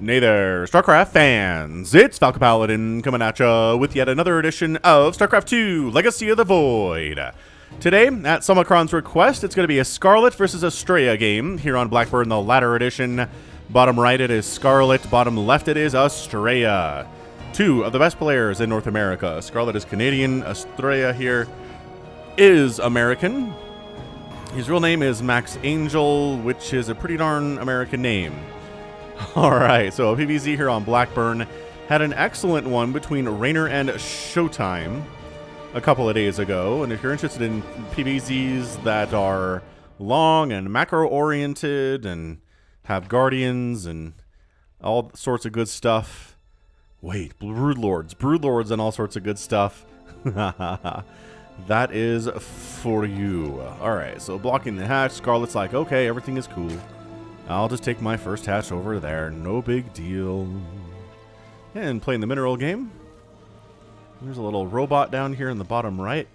Hey there, StarCraft fans! It's Falcon Paladin coming at ya with yet another edition of StarCraft 2 Legacy of the Void. Today, at Summacron's request, it's going to be a Scarlett versus Astrea game here on Blackburn, the latter edition. Bottom right it is Scarlett, bottom left it is Astrea. Two of the best players in North America. Scarlett is Canadian, Astrea here is American. His real name is Max Angel, which is a pretty darn American name. Alright, so PvZ here on Blackburn had an excellent one between Rainer and Showtime a couple of days ago. And if you're interested in PvZs that are long and macro-oriented and have guardians and all sorts of good stuff. Wait, Broodlords and all sorts of good stuff. That is for you. Alright, so blocking the hatch, Scarlett's like, okay, everything is cool. I'll just take my first hatch over there. No big deal. And playing the mineral game. There's a little robot down here in the bottom right.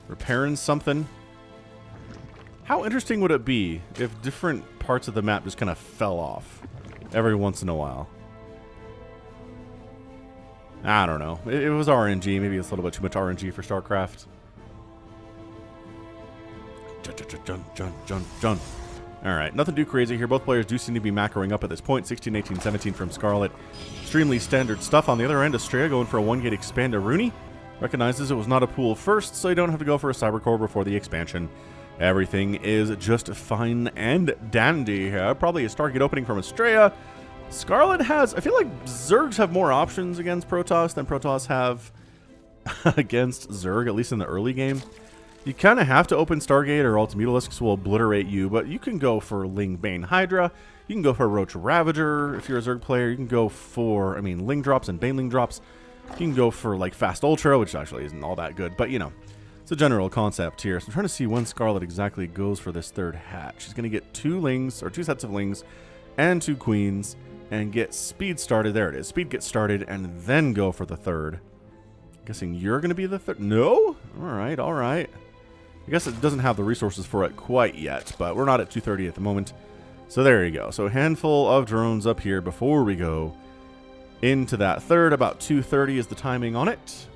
Repairing something. How interesting would it be if different parts of the map just kind of fell off every once in a while? I don't know. It was RNG. Maybe it's a little bit too much RNG for StarCraft. Jun. Alright, nothing too crazy here. Both players do seem to be macroing up at this point. 16, 18, 17 from Scarlett. Extremely standard stuff. On the other end, Astrea going for a 1-gate expand to Rooney. Recognizes it was not a pool first, so you don't have to go for a Cybercore before the expansion. Everything is just fine and dandy here. Probably a Stargate opening from Astrea. Scarlett has... I feel like Zergs have more options against Protoss than Protoss have against Zerg, at least in the early game. You kind of have to open Stargate or else Mutalisks will obliterate you, but you can go for Ling Bane Hydra, you can go for Roach Ravager if you're a Zerg player, you can go for, Ling drops and Baneling drops, you can go for like Fast Ultra, which actually isn't all that good, but you know, it's a general concept here. So I'm trying to see when Scarlett exactly goes for this third hatch. She's going to get two sets of Lings and two Queens and get speed started. There it is. Speed gets started and then go for the third. Guessing you're going to be the third? No? Alright. I guess it doesn't have the resources for it quite yet, but we're not at 230 at the moment. So there you go. So a handful of drones up here before we go into that third. About 230 is the timing on it.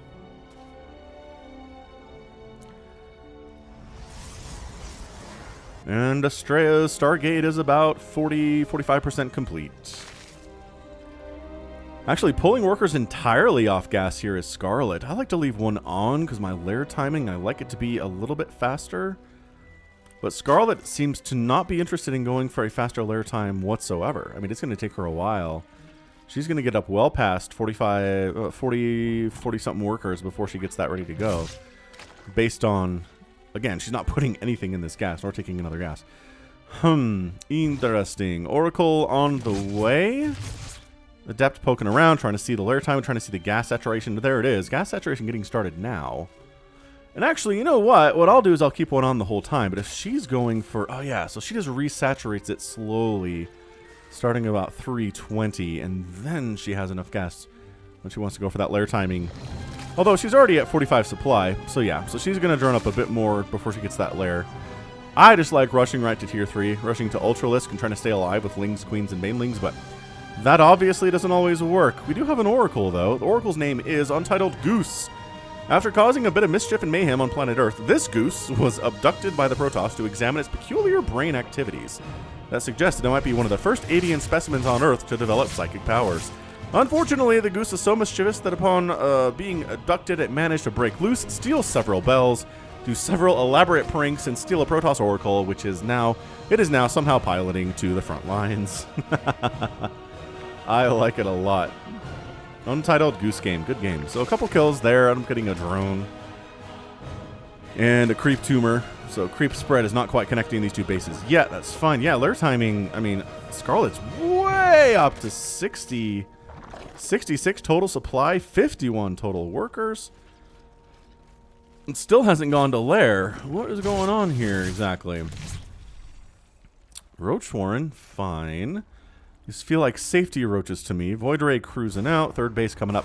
And Astrea's Stargate is about 45% complete. Actually, pulling workers entirely off gas here is Scarlett. I like to leave one on because my lair timing, I like it to be a little bit faster. But Scarlett seems to not be interested in going for a faster lair time whatsoever. I mean, it's going to take her a while. She's going to get up well past 40-something workers before she gets that ready to go. Based on, again, she's not putting anything in this gas, nor taking another gas. Interesting. Oracle on the way. Adept poking around, trying to see the lair time, trying to see the gas saturation. There it is. Gas saturation getting started now. And actually, you know what? What I'll do is I'll keep one on the whole time. But if she's going for... Oh, yeah. So she just resaturates it slowly, starting about 320. And then she has enough gas when she wants to go for that lair timing. Although she's already at 45 supply. So, yeah. So she's going to drone up a bit more before she gets that lair. I just like rushing right to tier 3. Rushing to Ultralisk and trying to stay alive with Lings, Queens, and Banelings. But... that obviously doesn't always work. We do have an Oracle, though. The Oracle's name is Untitled Goose. After causing a bit of mischief and mayhem on planet Earth, this goose was abducted by the Protoss to examine its peculiar brain activities. That suggested it might be one of the first avian specimens on Earth to develop psychic powers. Unfortunately, the goose is so mischievous that upon being abducted, it managed to break loose, steal several bells, do several elaborate pranks, and steal a Protoss Oracle, which is now somehow piloting to the front lines. I like it a lot. Untitled Goose Game. Good game. So a couple kills there. I'm getting a drone. And a creep tumor. So creep spread is not quite connecting these two bases yet. That's fine. Yeah, lair timing. I mean, Scarlett's way up to 60. 66 total supply. 51 total workers. It still hasn't gone to lair. What is going on here exactly? Roach Warren. Fine. These feel like safety roaches to me. Void Ray cruising out. Third base coming up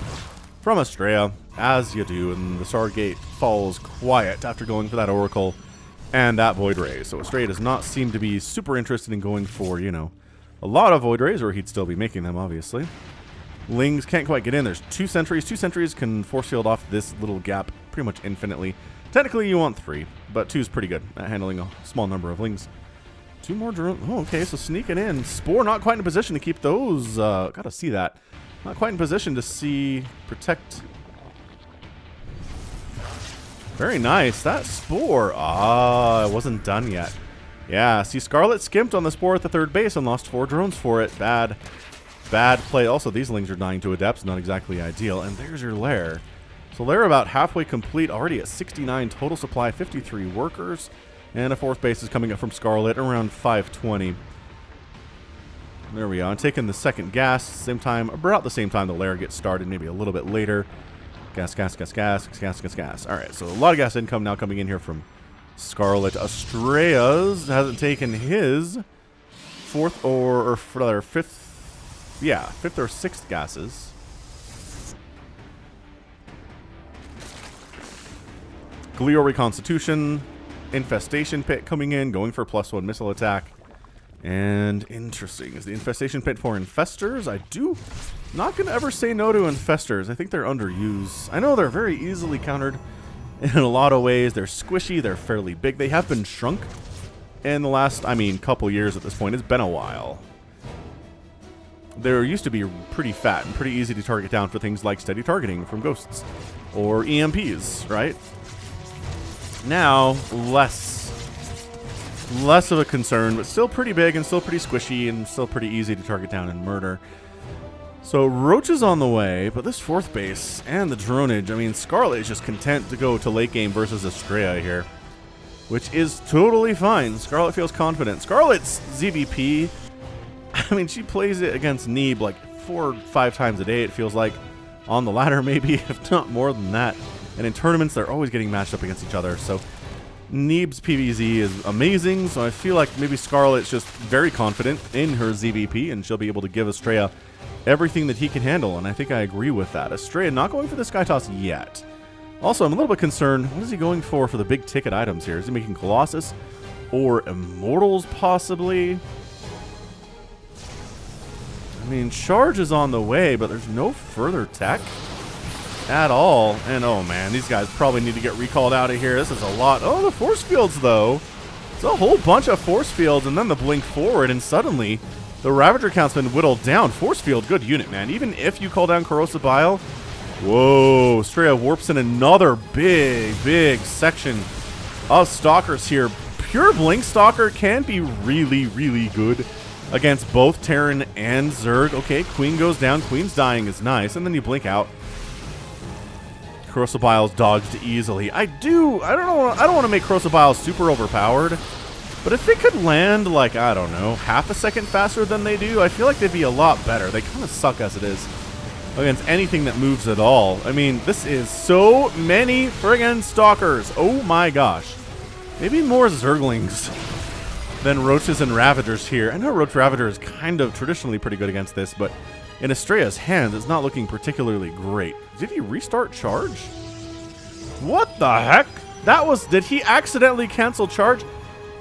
from Astrea, as you do. And the Stargate falls quiet after going for that Oracle and that Void Ray. So Astrea does not seem to be super interested in going for, you know, a lot of Void Rays, or he'd still be making them, obviously. Lings can't quite get in. There's 2 sentries. 2 sentries can force field off this little gap pretty much infinitely. Technically, you want 3, but 2 is pretty good at handling a small number of Lings. 2 more drones. Oh, okay, so sneaking in. Spore not quite in a position to keep those. Gotta see that. Not quite in position to see protect. Very nice. That Spore. It wasn't done yet. Yeah, see, Scarlett skimped on the Spore at the 3rd base and lost 4 drones for it. Bad play. Also, these Lings are dying to Adepts. Not exactly ideal. And there's your lair. So they're about halfway complete, already at 69 total supply, 53 workers. And a 4th base is coming up from Scarlett around 520. There we are. I'm taking the 2nd gas. Same time, about the same time the lair gets started, maybe a little bit later. Gas, gas, gas, gas, gas, gas, gas. All right, so a lot of gas income now coming in here from Scarlett. Astrea's hasn't taken his 4th or rather 5th, yeah, 5th or 6th gases. Glior Reconstitution, Infestation Pit coming in, going for +1 missile attack. And interesting, is the Infestation Pit for Infestors? Not going to ever say no to Infestors. I think they're underused. I know they're very easily countered in a lot of ways. They're squishy, they're fairly big. They have been shrunk in the last, couple years at this point. It's been a while. They used to be pretty fat and pretty easy to target down for things like steady targeting from ghosts or EMPs, right? Now, less of a concern, but still pretty big and still pretty squishy and still pretty easy to target down and murder. So Roaches on the way, but this 4th base and the dronage, Scarlett is just content to go to late game versus Astrea here, which is totally fine. Scarlett feels confident. Scarlett's ZVP, she plays it against Neeb like 4 or 5 times a day, it feels like, on the ladder maybe, if not more than that. And in tournaments, they're always getting matched up against each other, so Neeb's PvZ is amazing, so I feel like maybe Scarlett's just very confident in her ZVP, and she'll be able to give Astrea everything that he can handle, and I think I agree with that. Astrea not going for the Sky Toss yet. Also, I'm a little bit concerned, what is he going for the big ticket items here? Is he making Colossus or Immortals, possibly? Charge is on the way, but there's no further tech at all. And oh man, these guys probably need to get recalled out of here. This is a lot. Oh, the force fields though. It's a whole bunch of force fields and then the blink forward, and suddenly the Ravager count's been whittled down. Force field, good unit, man. Even if you call down Corrosive Bile. Whoa, Astrea warps in another big section of Stalkers here. Pure Blink Stalker can be really good against both Terran and Zerg. Okay, Queen goes down. Queen's dying is nice. And then you blink out. Corrosive Bile's dodged easily. I don't want to make Corrosive Bile super overpowered, but if they could land like, I don't know, half a second faster than they do, I feel like they'd be a lot better. They kind of suck as it is against anything that moves at all. This is so many friggin' Stalkers. Oh my gosh. Maybe more Zerglings than Roaches and Ravagers here. I know Roach Ravager is kind of traditionally pretty good against this, but in Astrea's hand, it's not looking particularly great. Did he restart charge? What the heck? Did he accidentally cancel charge?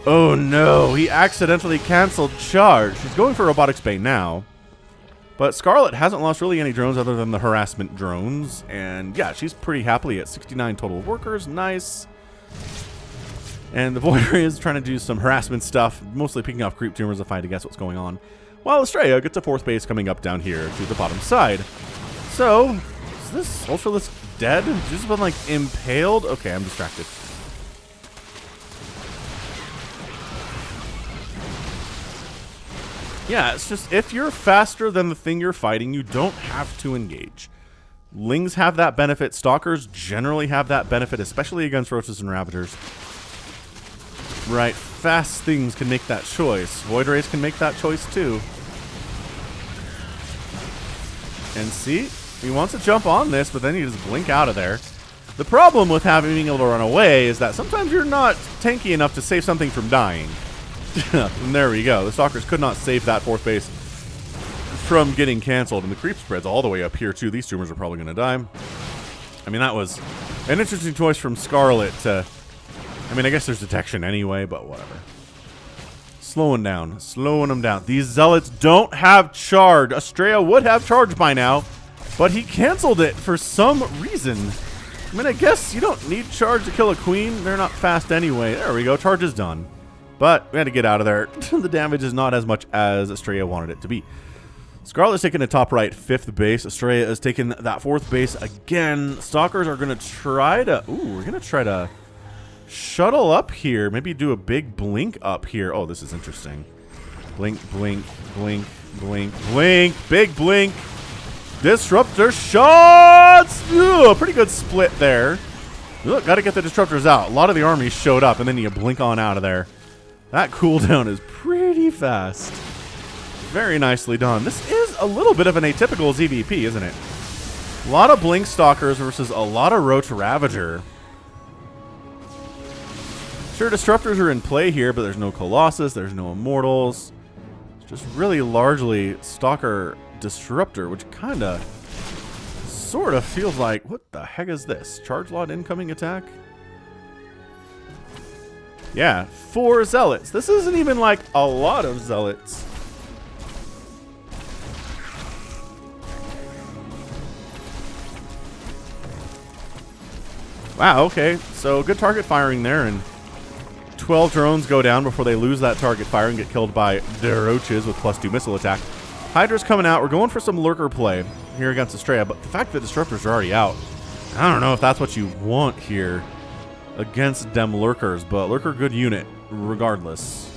Oh no, he accidentally canceled charge. He's going for Robotics Bay now. But Scarlett hasn't lost really any drones other than the harassment drones. And yeah, she's pretty happily at 69 total workers. Nice. And the Void Ray is trying to do some harassment stuff, mostly picking off creep tumors if I had to guess what's going on. While Astrea gets a 4th base coming up down here to the bottom side. So, is this Ultralisk dead? He's just been, impaled? Okay, I'm distracted. Yeah, it's just, if you're faster than the thing you're fighting, you don't have to engage. Lings have that benefit. Stalkers generally have that benefit, especially against Roaches and Ravagers. Right, fast things can make that choice. Void Rays can make that choice too. And see, he wants to jump on this, but then you just blink out of there. The problem with being able to run away is that sometimes you're not tanky enough to save something from dying. And there we go. The Stalkers could not save that 4th base from getting canceled, and the creep spreads all the way up here too. These tumors are probably going to die. That was an interesting choice from Scarlett to... I guess there's detection anyway, but whatever. Slowing them down. These zealots don't have charge. Astrea would have charge by now, but he canceled it for some reason. I mean, I guess you don't need charge to kill a queen. They're not fast anyway. There we go. Charge is done. But we had to get out of there. The damage is not as much as Astrea wanted it to be. Scarlett's taking the top right 5th base. Astrea is taking that 4th base again. Stalkers are going to try to... Ooh, we're going to try to shuttle up here. Maybe do a big blink up here. Oh, this is interesting. Blink, blink, blink, blink, blink. Big blink. Disruptor shots! Ooh, pretty good split there. Look, got to get the disruptors out. A lot of the army showed up, and then you blink on out of there. That cooldown is pretty fast. Very nicely done. This is a little bit of an atypical ZVP, isn't it? A lot of Blink Stalkers versus a lot of Roach Ravager. Sure, Disruptors are in play here, but there's no Colossus, there's no Immortals. It's just really largely Stalker Disruptor, which kind of, sort of feels like, what the heck is this? Charge Lot incoming attack? Yeah, 4 Zealots. This isn't even like a lot of Zealots. Wow, okay. So good target firing there, and 12 drones go down before they lose that target fire and get killed by the roaches with +2 missile attack. Hydra's coming out. We're going for some lurker play here against Astrea, but the fact that disruptors are already out, I don't know if that's what you want here against them lurkers, but lurker good unit regardless.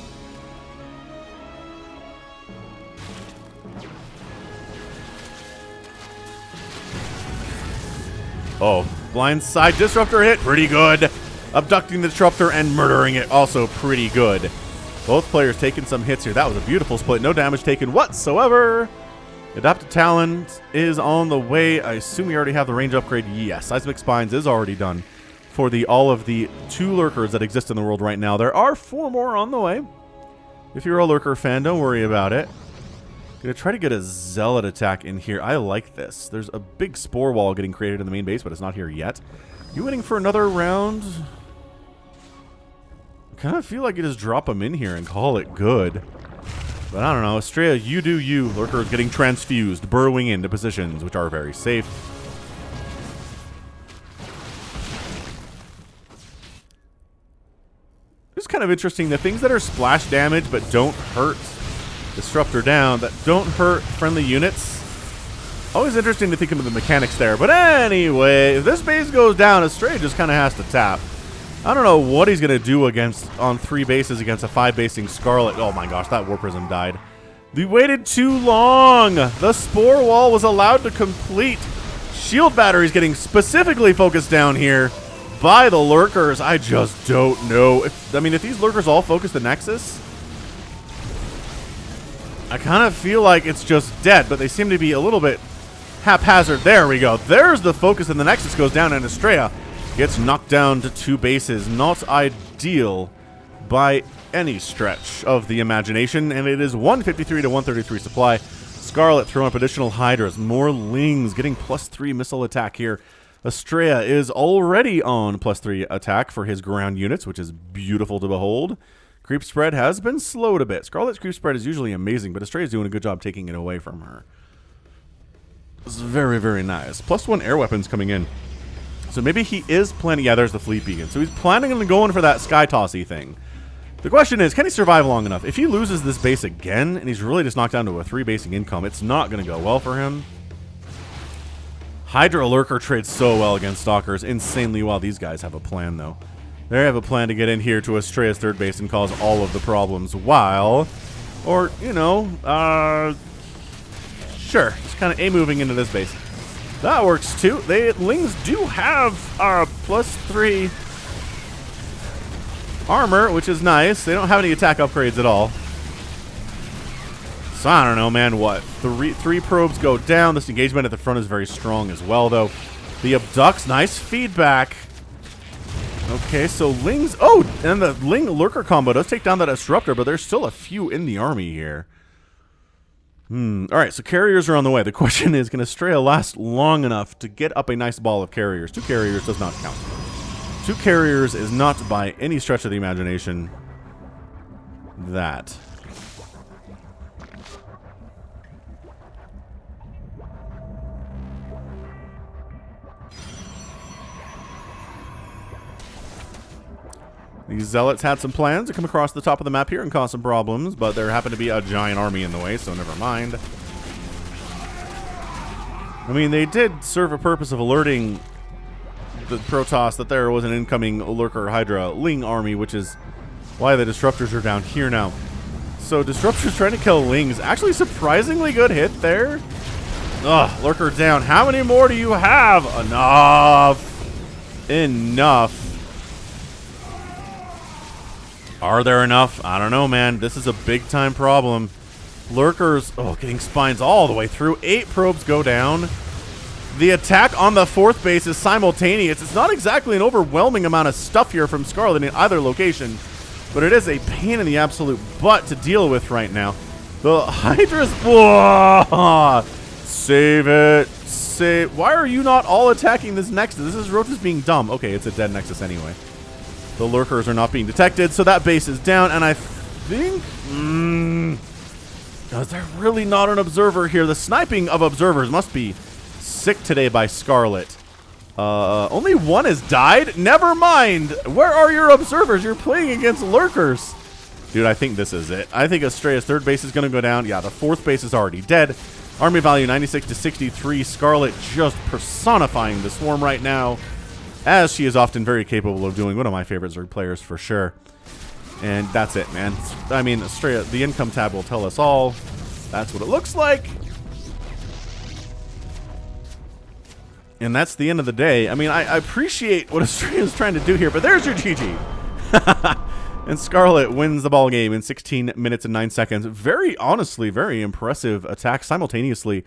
Oh, blindside disruptor hit, pretty good. Abducting the disruptor and murdering it, also pretty good. Both players taking some hits here. That was a beautiful split. No damage taken whatsoever. Adaptive Talent is on the way. I assume we already have the range upgrade. Yes, Seismic Spines is already done for all of the 2 lurkers that exist in the world right now. There are 4 more on the way. If you're a lurker fan, don't worry about it. Gonna try to get a zealot attack in here. I like this. There's a big spore wall getting created in the main base, but it's not here yet. You waiting for another round? I kind of feel like you just drop them in here and call it good. But I don't know. Astrea, you do you. Lurker is getting transfused, burrowing into positions, which are very safe. It's kind of interesting. The things that are splash damage but don't hurt disruptor down, that don't hurt friendly units. Always interesting to think of the mechanics there. But anyway, if this base goes down, Astrea just kind of has to tap. I don't know what he's going to do on 3 bases against a 5-basing Scarlett. Oh my gosh, that War Prism died. We waited too long. The Spore Wall was allowed to complete. Shield batteries getting specifically focused down here by the Lurkers. I just don't know. If these Lurkers all focus the Nexus, I kind of feel like it's just dead, but they seem to be a little bit haphazard. There we go. There's the focus, and the Nexus goes down, and Astrea gets knocked down to 2 bases. Not ideal by any stretch of the imagination, and it is 153 to 133 supply. Scarlett throwing up additional Hydras. More Lings getting +3 missile attack here. Astrea is already on +3 attack for his ground units, which is beautiful to behold. Creep spread has been slowed a bit. Scarlett's creep spread is usually amazing, but Astrea is doing a good job taking it away from her. This is very, very nice. +1 air weapons coming in. So maybe he is planning... Yeah, there's the fleet beacon. So he's planning on going for that sky tossy thing. The question is, can he survive long enough? If he loses this base again, and he's really just knocked down to a 3-basing income, it's not going to go well for him. Hydra Lurker trades so well against Stalkers. Insanely well. These guys have a plan, though. They have a plan to get in here to Astrea's 3rd base and cause all of the problems while... Or, you know, sure. Just kind of A-moving into this base. That works, too. Lings do have +3 armor, which is nice. They don't have any attack upgrades at all. So I don't know, man. What? 3 probes go down. This engagement at the front is very strong as well, though. The abducts, nice feedback. Okay, so Lings... Oh, and the Ling Lurker combo does take down that Disruptor, but there's still a few in the army here. Alright, so carriers are on the way. The question is, can Astrea last long enough to get up a nice ball of carriers? 2 carriers does not count. 2 carriers is not by any stretch of the imagination that. These zealots had some plans to come across the top of the map here and cause some problems, but there happened to be a giant army in the way, so never mind. I mean, they did serve a purpose of alerting the Protoss that there was an incoming Lurker Hydra Ling army, which is why the disruptors are down here now. So disruptors trying to kill Lings. Actually, surprisingly good hit there. Ugh, Lurker down. How many more do you have? Enough. Enough. Are there enough? I don't know, man. This is a big-time problem. Lurkers, oh, getting spines all the way through. 8 probes go down. The attack on the 4th base is simultaneous. It's not exactly an overwhelming amount of stuff here from Scarlett in either location, but it is a pain in the absolute butt to deal with right now. The Hydra's... Whoa, save it. Save... Why are you not all attacking this Nexus? This is Roaches being dumb. Okay, it's a dead Nexus anyway. The Lurkers are not being detected, so that base is down, and I think... is there really not an observer here? The sniping of observers must be sick today by Scarlett. Only one has died? Never mind! Where are your observers? You're playing against Lurkers. Dude, I think this is it. I think Astrea's 3rd base is going to go down. Yeah, the 4th base is already dead. Army value 96 to 63. Scarlett just personifying the swarm right now, as she is often very capable of doing. One of my favorite Zerg players for sure. And that's it, man. I mean, Astrea, the income tab will tell us all. That's what it looks like. And that's the end of the day. I mean, I appreciate what Astrea is trying to do here, but there's your GG. And Scarlett wins the ball game in 16 minutes and 9 seconds. Very, honestly, very impressive attack simultaneously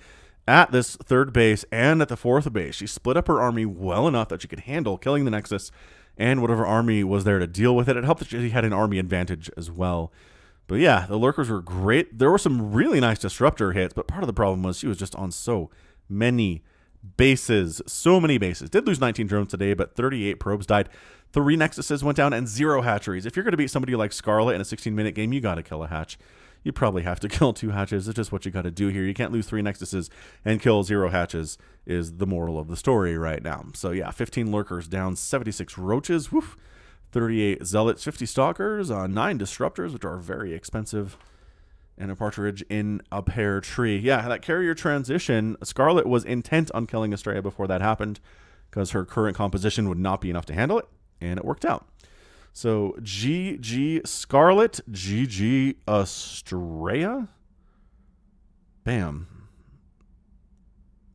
at this 3rd base and at the 4th base. She split up her army well enough that she could handle killing the Nexus and whatever army was there to deal with it. It helped that she had an army advantage as well. But yeah, the Lurkers were great. There were some really nice disruptor hits, but part of the problem was she was just on so many bases. So many bases. Did lose 19 drones today, but 38 probes died. 3 Nexuses went down and 0 hatcheries. If you're going to beat somebody like Scarlett in a 16-minute game, you got to kill a hatch. You probably have to kill 2 hatches. It's just what you got to do here. You can't lose 3 Nexuses and kill 0 hatches is the moral of the story right now. So yeah, 15 Lurkers down, 76 Roaches, woof, 38 Zealots, 50 Stalkers, 9 Disruptors, which are very expensive, and a partridge in a pear tree. Yeah, that carrier transition, Scarlett was intent on killing Astrea before that happened because her current composition would not be enough to handle it, and it worked out. So, GG Scarlett, GG Astrea. Bam.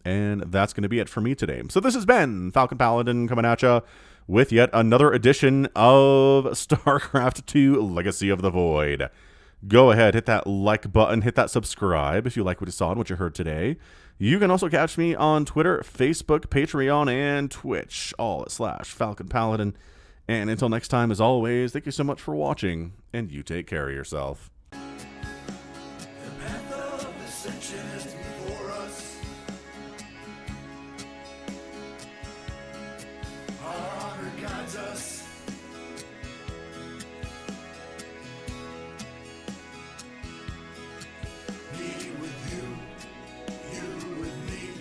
And that's going to be it for me today. So this has been Falcon Paladin coming at you with yet another edition of StarCraft 2 Legacy of the Void. Go ahead, hit that like button, hit that subscribe if you like what you saw and what you heard today. You can also catch me on Twitter, Facebook, Patreon, and Twitch, all at /Falcon Paladin. And until next time, as always, thank you so much for watching, and you take care of yourself.